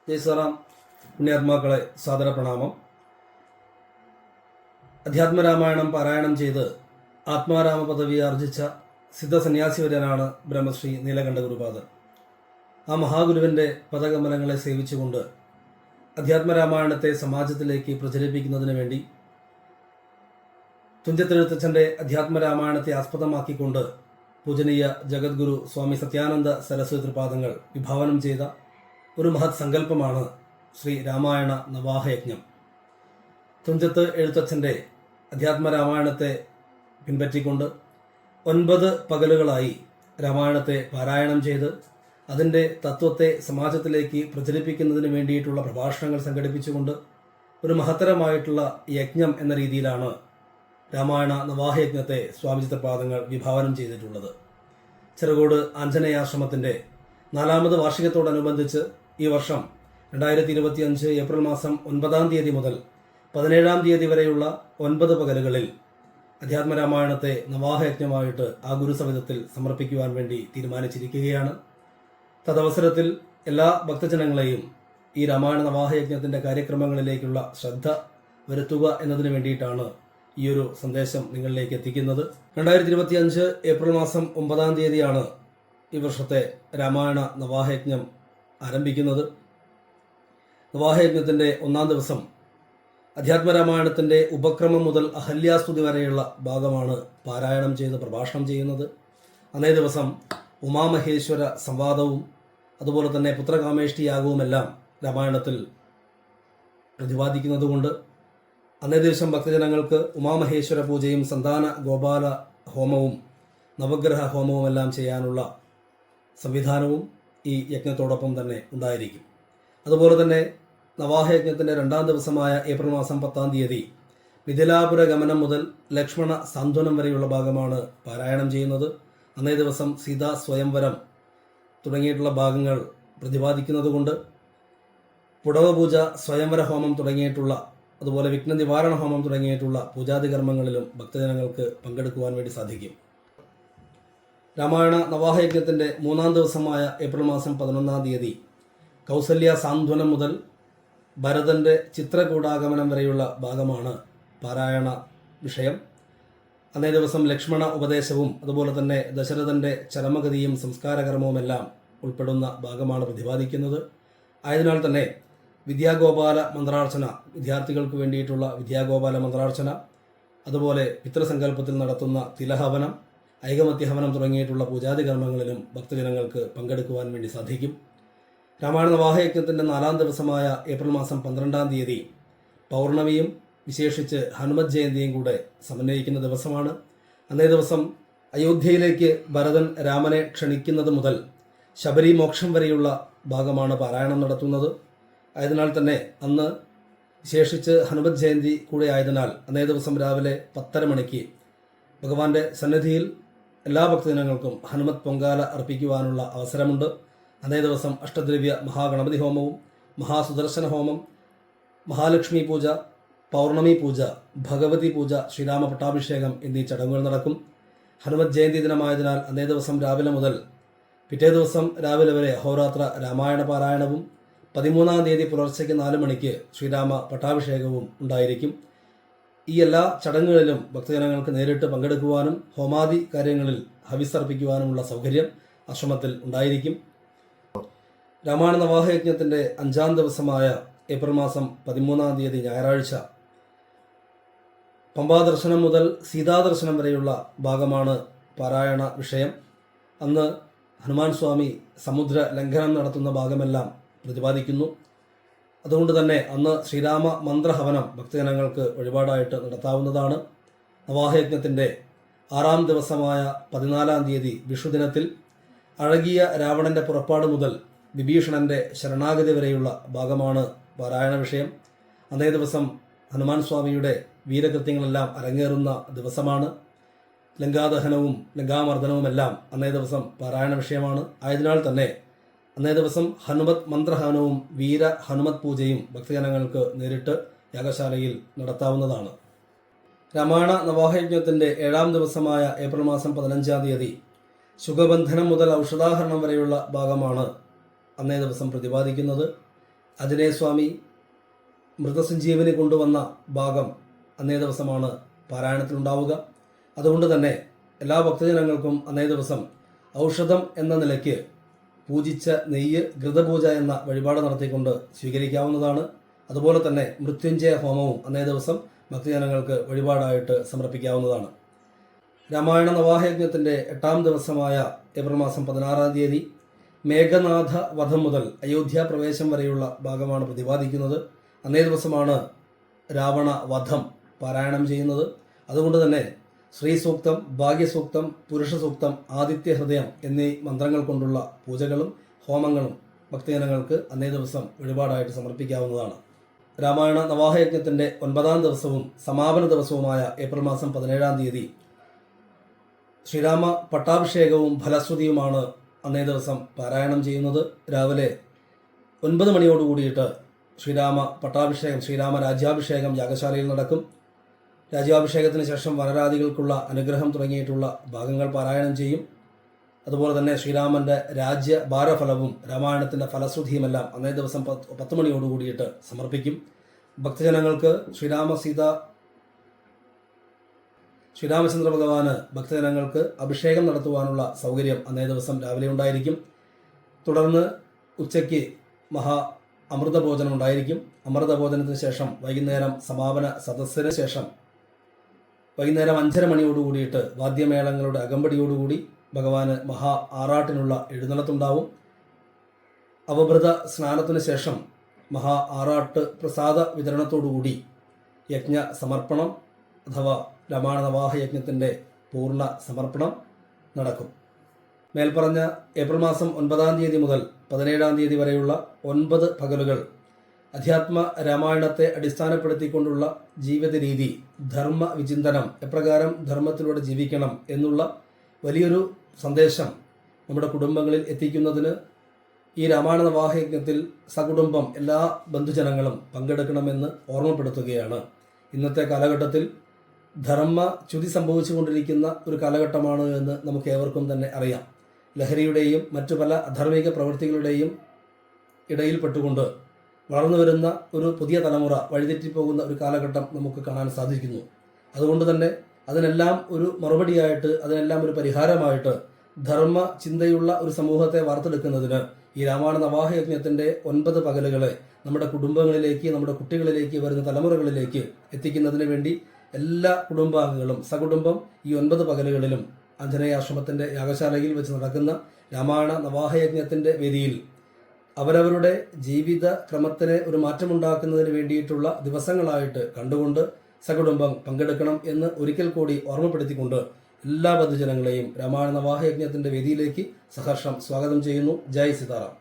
ജയ്സാറാം പുണ്യാത്മാക്കളെ സാദര പ്രണാമം. അധ്യാത്മരാമായണം പാരായണം ചെയ്ത് ആത്മാരാമ പദവി ആർജിച്ച സിദ്ധസന്യാസിവര്യനാണ് ബ്രഹ്മശ്രീ നീലകണ്ഠ ഗുരുപാദർ. ആ മഹാഗുരുവിൻ്റെ പദകമലങ്ങളെ സേവിച്ചുകൊണ്ട് അധ്യാത്മരാമായണത്തെ സമാജത്തിലേക്ക് പ്രചരിപ്പിക്കുന്നതിന് വേണ്ടി തുഞ്ചത്തെഴുത്തച്ഛൻ്റെ അധ്യാത്മരാമായണത്തെ ആസ്പദമാക്കിക്കൊണ്ട് പൂജനീയ ജഗദ്ഗുരു സ്വാമി സത്യാനന്ദ സരസ്വതി തൃപാദങ്ങൾ വിഭാവനം ചെയ്ത ഒരു മഹത് സങ്കല്പമാണ് ശ്രീ രാമായണ നവാഹയജ്ഞം. തുഞ്ചത്ത് എഴുത്തച്ഛൻ്റെ അധ്യാത്മരാമായണത്തെ പിൻപറ്റിക്കൊണ്ട് 9 പകലുകളായി രാമായണത്തെ പാരായണം ചെയ്ത് അതിൻ്റെ തത്വത്തെ സമാജത്തിലേക്ക് പ്രചരിപ്പിക്കുന്നതിന് വേണ്ടിയിട്ടുള്ള പ്രഭാഷണങ്ങൾ സംഘടിപ്പിച്ചുകൊണ്ട് ഒരു മഹത്തരമായിട്ടുള്ള യജ്ഞം എന്ന രീതിയിലാണ് രാമായണ നവാഹയജ്ഞത്തെ സ്വാമിജി തൃപാദങ്ങൾ വിഭാവനം ചെയ്തിട്ടുള്ളത്. ചെറുകോട് ആഞ്ജനേയാശ്രമത്തിൻ്റെ 4ാമത് വാർഷികത്തോടനുബന്ധിച്ച് ഈ വർഷം 2025 ഏപ്രിൽ മാസം 9-ാം തീയതി മുതൽ 17-ാം തീയതി വരെയുള്ള 9 പകലുകളിൽ അധ്യാത്മരാമായണത്തെ നവാഹയജ്ഞമായിട്ട് ആ ഗുരുസവിധത്തിൽ സമർപ്പിക്കുവാൻ വേണ്ടി തീരുമാനിച്ചിരിക്കുകയാണ്. തദവസരത്തിൽ എല്ലാ ഭക്തജനങ്ങളെയും ഈ രാമായണ നവാഹയജ്ഞത്തിൻ്റെ കാര്യക്രമങ്ങളിലേക്കുള്ള ശ്രദ്ധ വരുത്തുക എന്നതിന് വേണ്ടിയിട്ടാണ് ഈ ഒരു സന്ദേശം നിങ്ങളിലേക്ക് എത്തിക്കുന്നത്. 2025 ഏപ്രിൽ മാസം 9-ാം തീയതിയാണ് ഈ വർഷത്തെ രാമായണ നവാഹയജ്ഞം ആരംഭിക്കുന്നത്. നവാഹയജ്ഞത്തിൻ്റെ 1-ാം ദിവസം അധ്യാത്മരാമായണത്തിൻ്റെ ഉപക്രമം മുതൽ അഹല്യാസ്തുതി വരെയുള്ള ഭാഗമാണ് പാരായണം ചെയ്ത് പ്രഭാഷണം ചെയ്യുന്നത്. അന്നേ ദിവസം ഉമാമഹേശ്വര സംവാദവും അതുപോലെ തന്നെ പുത്രകാമേഷ്ടി യാഗവുമെല്ലാം രാമായണത്തിൽ പ്രതിപാദിക്കുന്നതുകൊണ്ട് അന്നേ ദിവസം ഭക്തജനങ്ങൾക്ക് ഉമാമഹേശ്വര പൂജയും സന്താന ഗോപാല ഹോമവും നവഗ്രഹ ഹോമവുമെല്ലാം ചെയ്യാനുള്ള സംവിധാനവും ഈ യജ്ഞത്തോടൊപ്പം തന്നെ ഉണ്ടായിരിക്കും. അതുപോലെ തന്നെ നവാഹയജ്ഞത്തിൻ്റെ 2-ാം ദിവസമായ ഏപ്രിൽ മാസം 10-ാം തീയതി മിഥിലാപുര ഗമനം മുതൽ ലക്ഷ്മണ സാന്ത്വനം വരെയുള്ള ഭാഗമാണ് പാരായണം ചെയ്യുന്നത്. അന്നേ ദിവസം സീതാ സ്വയംവരം തുടങ്ങിയിട്ടുള്ള ഭാഗങ്ങൾ പ്രതിപാദിക്കുന്നതുകൊണ്ട് പുടവ പൂജ, സ്വയംവര ഹോമം തുടങ്ങിയിട്ടുള്ള അതുപോലെ വിഘ്ന നിവാരണ ഹോമം തുടങ്ങിയിട്ടുള്ള പൂജാതി കർമ്മങ്ങളിലും ഭക്തജനങ്ങൾക്ക് പങ്കെടുക്കുവാൻ വേണ്ടി സാധിക്കും. രാമായണ നവാഹയജ്ഞത്തിൻ്റെ 3-ാം ദിവസമായ ഏപ്രിൽ മാസം 11-ാം തീയതി കൗസല്യ സാന്ത്വനം മുതൽ ഭരതൻ്റെ ചിത്രകൂടാഗമനം വരെയുള്ള ഭാഗമാണ് പാരായണ വിഷയം. അന്നേ ദിവസം ലക്ഷ്മണ ഉപദേശവും അതുപോലെ തന്നെ ദശരഥൻ്റെ ചരമഗതിയും സംസ്കാരകർമ്മവുമെല്ലാം ഉൾപ്പെടുന്ന ഭാഗമാണ് പ്രതിപാദിക്കുന്നത്. ആയതിനാൽ തന്നെ വിദ്യാഗോപാല മന്ത്രാർച്ചന, വിദ്യാർത്ഥികൾക്ക് വേണ്ടിയിട്ടുള്ള വിദ്യാഗോപാല മന്ത്രാർച്ചന, അതുപോലെ പിതൃസങ്കല്പത്തിൽ നടത്തുന്ന തിലഹവനം, ഐകമത്യഹവനം തുടങ്ങിയിട്ടുള്ള പൂജാതി കർമ്മങ്ങളിലും ഭക്തജനങ്ങൾക്ക് പങ്കെടുക്കുവാൻ വേണ്ടി സാധിക്കും. രാമായണ നവാഹയജ്ഞത്തിൻ്റെ 4-ാം ദിവസമായ ഏപ്രിൽ മാസം 12-ാം തീയതി പൗർണമിയും വിശേഷിച്ച് ഹനുമത് ജയന്തിയും കൂടെ സമന്വയിക്കുന്ന ദിവസമാണ്. അന്നേ ദിവസം അയോധ്യയിലേക്ക് ഭരതൻ രാമനെ ക്ഷണിക്കുന്നത് മുതൽ ശബരി മോക്ഷം വരെയുള്ള ഭാഗമാണ് പാരായണം നടത്തുന്നത്. ആയതിനാൽ തന്നെ അന്ന് വിശേഷിച്ച് ഹനുമത് ജയന്തി കൂടെ ആയതിനാൽ അന്നേ ദിവസം രാവിലെ 10:30 മണിക്ക് ഭഗവാന്റെ സന്നിധിയിൽ എല്ലാ ഭക്തജനങ്ങൾക്കും ഹനുമത് പൊങ്കാല അർപ്പിക്കുവാനുള്ള അവസരമുണ്ട്. അന്നേ ദിവസം അഷ്ടദ്രവ്യ മഹാഗണപതി ഹോമവും മഹാസുദർശന ഹോമം, മഹാലക്ഷ്മി പൂജ, പൗർണമി പൂജ, ഭഗവതി പൂജ, ശ്രീരാമ പട്ടാഭിഷേകം എന്നീ ചടങ്ങുകൾ നടക്കും. ഹനുമത് ജയന്തി ദിനമായതിനാൽ അന്നേ ദിവസം രാവിലെ മുതൽ പിറ്റേ ദിവസം രാവിലെ വരെ അഹോരാത്ര രാമായണ പാരായണവും 13-ാം തീയതി പുലർച്ചയ്ക്ക് 4 മണിക്ക് ശ്രീരാമ പട്ടാഭിഷേകവും ഉണ്ടായിരിക്കും. ഈ എല്ലാ ചടങ്ങുകളിലും ഭക്തജനങ്ങൾക്ക് നേരിട്ട് പങ്കെടുക്കുവാനും ഹോമാദി കാര്യങ്ങളിൽ ഹവിസർപ്പിക്കുവാനുമുള്ള സൗകര്യം ആശ്രമത്തിൽ ഉണ്ടായിരിക്കും. രാമായണ നവാഹയജ്ഞത്തിൻ്റെ 5-ാം ദിവസമായ ഏപ്രിൽ മാസം 13-ാം തീയതി ഞായറാഴ്ച പമ്പാദർശനം മുതൽ സീതാദർശനം വരെയുള്ള ഭാഗമാണ് പാരായണ വിഷയം. അന്ന് ഹനുമാൻ സ്വാമി സമുദ്ര ലംഘനം നടത്തുന്ന ഭാഗമെല്ലാം പ്രതിപാദിക്കുന്നു. അതുകൊണ്ട് തന്നെ അന്ന് ശ്രീരാമ മന്ത്രഹവനം ഭക്തജനങ്ങൾക്ക് വഴിപാടായിട്ട് നടത്താവുന്നതാണ്. നവാഹയജ്ഞത്തിൻ്റെ 6-ാം ദിവസമായ 14-ാം തീയതി വിഷുദിനത്തിൽ അഴകിയ രാവണൻ്റെ പുറപ്പാട് മുതൽ വിഭീഷണൻ്റെ ശരണാഗതി വരെയുള്ള ഭാഗമാണ് പാരായണ വിഷയം. അന്നേ ദിവസം ഹനുമാൻ സ്വാമിയുടെ വീരകൃത്യങ്ങളെല്ലാം അരങ്ങേറുന്ന ദിവസമാണ്. ലങ്കാദഹനവും ലങ്കാമർദ്ദനവുമെല്ലാം അന്നേ ദിവസം പാരായണ വിഷയമാണ്. ആയതിനാൽ തന്നെ അന്നേ ദിവസം ഹനുമത് മന്ത്രഹവനവും വീര ഹനുമത് പൂജയും ഭക്തജനങ്ങൾക്ക് നേരിട്ട് യാഗശാലയിൽ നടത്താവുന്നതാണ്. രാമായണ നവാഹയജ്ഞത്തിൻ്റെ 7-ാം ദിവസമായ ഏപ്രിൽ മാസം 15-ാം തീയതി സുഖബന്ധനം മുതൽ ഔഷധാഹരണം വരെയുള്ള ഭാഗമാണ് അന്നേ ദിവസം പ്രതിപാദിക്കുന്നത്. ആഞ്ജനേയസ്വാമി മൃതസഞ്ജീവനി കൊണ്ടുവന്ന ഭാഗം അന്നേ ദിവസമാണ് പാരായണത്തിലുണ്ടാവുക. അതുകൊണ്ട് തന്നെ എല്ലാ ഭക്തജനങ്ങൾക്കും അന്നേ ദിവസം ഔഷധം എന്ന നിലയ്ക്ക് പൂജിച്ച നെയ്യ് ഘൃതപൂജ എന്ന വഴിപാട് നടത്തിക്കൊണ്ട് സ്വീകരിക്കാവുന്നതാണ്. അതുപോലെ തന്നെ മൃത്യുഞ്ജയ ഹോമവും അന്നേ ദിവസം ഭക്തജനങ്ങൾക്ക് വഴിപാടായിട്ട് സമർപ്പിക്കാവുന്നതാണ്. രാമായണ നവാഹയജ്ഞത്തിൻ്റെ 8ാം ദിവസമായ ഏപ്രിൽ മാസം 16-ാം തീയതി മേഘനാഥ വധം മുതൽ അയോധ്യ പ്രവേശം വരെയുള്ള ഭാഗമാണ് പ്രതിപാദിക്കുന്നത്. അന്നേ ദിവസമാണ് രാവണ വധം പാരായണം ചെയ്യുന്നത്. അതുകൊണ്ട് തന്നെ ശ്രീസൂക്തം, ഭാഗ്യസൂക്തം, പുരുഷസൂക്തം, ആദിത്യ ഹൃദയം എന്നീ മന്ത്രങ്ങൾ കൊണ്ടുള്ള പൂജകളും ഹോമങ്ങളും ഭക്തജനങ്ങൾക്ക് അന്നേ ദിവസം വഴിപാടായിട്ട് സമർപ്പിക്കാവുന്നതാണ്. രാമായണ നവാഹയജ്ഞത്തിൻ്റെ 9ാം ദിവസവും സമാപന ദിവസവുമായ ഏപ്രിൽ മാസം 17-ാം തീയതി ശ്രീരാമ പട്ടാഭിഷേകവും ഫലശ്രുതിയുമാണ് അന്നേ ദിവസം പാരായണം ചെയ്യുന്നത്. രാവിലെ 9 മണിയോട് കൂടിയിട്ട് ശ്രീരാമ പട്ടാഭിഷേകം, ശ്രീരാമ രാജ്യാഭിഷേകം യാഗശാലയിൽ നടക്കും. രാജ്യാഭിഷേകത്തിന് ശേഷം വനരാദികൾക്കുള്ള അനുഗ്രഹം തുടങ്ങിയിട്ടുള്ള ഭാഗങ്ങൾ പാരായണം ചെയ്യും. അതുപോലെ തന്നെ ശ്രീരാമൻ്റെ രാജ്യ ഭാരഫലവും രാമായണത്തിൻ്റെ ഫലശ്രുതിയുമെല്ലാം അന്നേ ദിവസം 10 മണിയോട് കൂടിയിട്ട് സമർപ്പിക്കും. ഭക്തജനങ്ങൾക്ക് ശ്രീരാമചന്ദ്ര ഭഗവാന് ഭക്തജനങ്ങൾക്ക് അഭിഷേകം നടത്തുവാനുള്ള സൗകര്യം അന്നേ ദിവസം രാവിലെ ഉണ്ടായിരിക്കും. തുടർന്ന് ഉച്ചയ്ക്ക് അമൃതഭോജനം ഉണ്ടായിരിക്കും. അമൃതഭോജനത്തിന് ശേഷം വൈകുന്നേരം സമാപന സദസ്സിന് ശേഷം വൈകുന്നേരം 5:30 മണിയോട് കൂടിയിട്ട് വാദ്യമേളങ്ങളുടെ അകമ്പടിയോടുകൂടി ഭഗവാന് ആറാട്ടിനുള്ള എഴുന്നള്ളത്തുണ്ടാവും. അവഭൃത സ്നാനത്തിന് ശേഷം ആറാട്ട് പ്രസാദ വിതരണത്തോടുകൂടി യജ്ഞ സമർപ്പണം അഥവാ രാമായണ നവാഹ യജ്ഞത്തിൻ്റെ പൂർണ്ണ സമർപ്പണം നടക്കും. മേൽപ്പറഞ്ഞ ഏപ്രിൽ മാസം 9-ാം തീയതി മുതൽ 17-ാം തീയതി വരെയുള്ള 9 പകലുകൾ അധ്യാത്മ രാമായണത്തെ അടിസ്ഥാനപ്പെടുത്തിക്കൊണ്ടുള്ള ജീവിത രീതി, ധർമ്മ വിചിന്തനം, എപ്രകാരം ധർമ്മത്തിലൂടെ ജീവിക്കണം എന്നുള്ള വലിയൊരു സന്ദേശം നമ്മുടെ കുടുംബങ്ങളിൽ എത്തിക്കുന്നതിന് ഈ രാമായണ നവാഹയജ്ഞത്തിൽ സകുടുംബം എല്ലാ ബന്ധുജനങ്ങളും പങ്കെടുക്കണമെന്ന് ഓർമ്മപ്പെടുത്തുകയാണ്. ഇന്നത്തെ കാലഘട്ടത്തിൽ ധർമ്മച്യുതി സംഭവിച്ചുകൊണ്ടിരിക്കുന്ന ഒരു കാലഘട്ടമാണ് എന്ന് നമുക്ക് ഏവർക്കും തന്നെ അറിയാം. ലഹരിയുടെയും മറ്റു പല അധാർമിക പ്രവൃത്തികളുടെയും ഇടയിൽപ്പെട്ടുകൊണ്ട് വളർന്നു വരുന്ന ഒരു പുതിയ തലമുറ വഴിതെറ്റിപ്പോകുന്ന ഒരു കാലഘട്ടം നമുക്ക് കാണാൻ സാധിക്കുന്നു. അതുകൊണ്ട് തന്നെ അതിനെല്ലാം ഒരു മറുപടിയായിട്ട്, അതിനെല്ലാം ഒരു പരിഹാരമായിട്ട് ധർമ്മ ചിന്തയുള്ള ഒരു സമൂഹത്തെ വാർത്തെടുക്കുന്നതിന് ഈ രാമായണ നവാഹയജ്ഞത്തിൻ്റെ 9 പകലുകളെ നമ്മുടെ കുടുംബങ്ങളിലേക്ക്, നമ്മുടെ കുട്ടികളിലേക്ക്, വരുന്ന തലമുറകളിലേക്ക് എത്തിക്കുന്നതിന് വേണ്ടി എല്ലാ കുടുംബാംഗങ്ങളും സകുടുംബം ഈ 9 പകലുകളിലും ആഞ്ജനേയാശ്രമത്തിൻ്റെ യാഗശാലയിൽ വെച്ച് നടക്കുന്ന രാമായണ നവാഹയജ്ഞത്തിൻ്റെ വേദിയിൽ അവരവരുടെ ജീവിത ക്രമത്തിന് ഒരു മാറ്റമുണ്ടാക്കുന്നതിന് വേണ്ടിയിട്ടുള്ള ദിവസങ്ങളായിട്ട് കണ്ടുകൊണ്ട് സകുടുംബം പങ്കെടുക്കണം എന്ന് ഒരിക്കൽ കൂടി ഓർമ്മപ്പെടുത്തിക്കൊണ്ട് എല്ലാ ബന്ധുജനങ്ങളെയും രാമായണ നവാഹയജ്ഞത്തിൻ്റെ വേദിയിലേക്ക് സഹർഷം സ്വാഗതം ചെയ്യുന്നു. ജയ് സീതാറാം.